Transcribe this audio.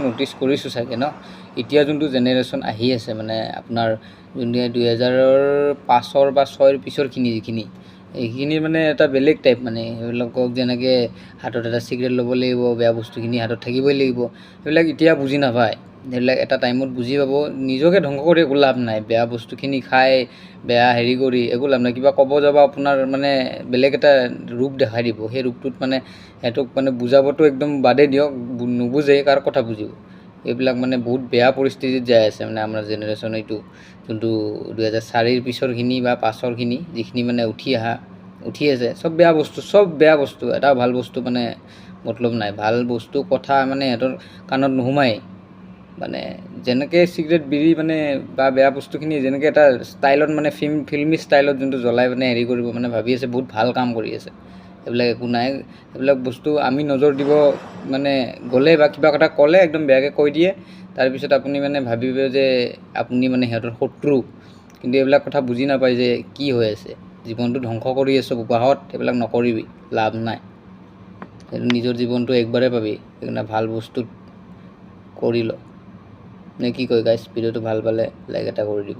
notice কৰিছোঁ চাগে ন এতিয়া যোনটো জেনেৰেশ্যন আহি আছে মানে আপোনাৰ যোনটো 2005 বা 6ৰ পিছৰখিনি যিখিনি এইখিনি মানে এটা বেলেগ টাইপ মানে সেইবিলাকক যেনেকৈ হাতত এটা চিগাৰেট ল'ব লাগিব বেয়া বস্তুখিনি হাতত থাকিবই লাগিব সেইবিলাক এতিয়া বুজি নাপায় সেইবিলাক এটা টাইমত বুজি পাব নিজকে ধ্বংস কৰি একো লাভ নাই বেয়া বস্তুখিনি খাই বেয়া হেৰি কৰি একো লাভ নাই কিবা ক'ব যাব আপোনাৰ মানে বেলেগ এটা ৰূপ দেখাই দিব সেই ৰূপটোত মানে সিহঁতক মানে বুজাবতো একদম বাদেই দিয়ক নুবুজে কাৰ কথা বুজিব এইবিলাক মানে বহুত বেয়া পৰিস্থিতিত যাই আছে মানে আমাৰ জেনেৰেশ্যন এইটো যোনটো 2004ৰ পিছৰখিনি বা 5ৰখিনি যিখিনি মানে উঠি আছে চব বেয়া বস্তু এটা ভাল বস্তু মানে মতলব নাই ভাল বস্তু কথা মানে সিহঁতৰ কাণত নোসোমায় মানে যেনেকৈ চিগাৰেট বিড়ি মানে বা বেয়া বস্তুখিনি যেনেকৈ এটা ষ্টাইলত মানে ফিল্মি ষ্টাইলত যোনটো জ্বলাই মানে হেৰি কৰিব মানে ভাবি আছে বহুত ভাল কাম কৰি আছে এইবিলাক একো নাই এইবিলাক বস্তু আমি নজৰ দিব মানে গ'লে বা কিবা কথা ক'লে একদম বেয়াকৈ কৈ দিয়ে তাৰপিছত আপুনি মানে ভাবিব যে আপুনি মানে সিহঁতৰ শত্ৰু কিন্তু এইবিলাক কথা বুজি নাপায় যে কি হৈ আছে জীৱনটো ধ্বংস কৰি আছোঁ উপাহত এইবিলাক নকৰিবি লাভ নাই সেইটো নিজৰ জীৱনটো একবাৰে পাবি সেইকাৰণে ভাল বস্তুত কৰি ল নে কি কয় গাইছ ভিডিঅ'টো ভাল পালে লাইক এটা কৰি দিব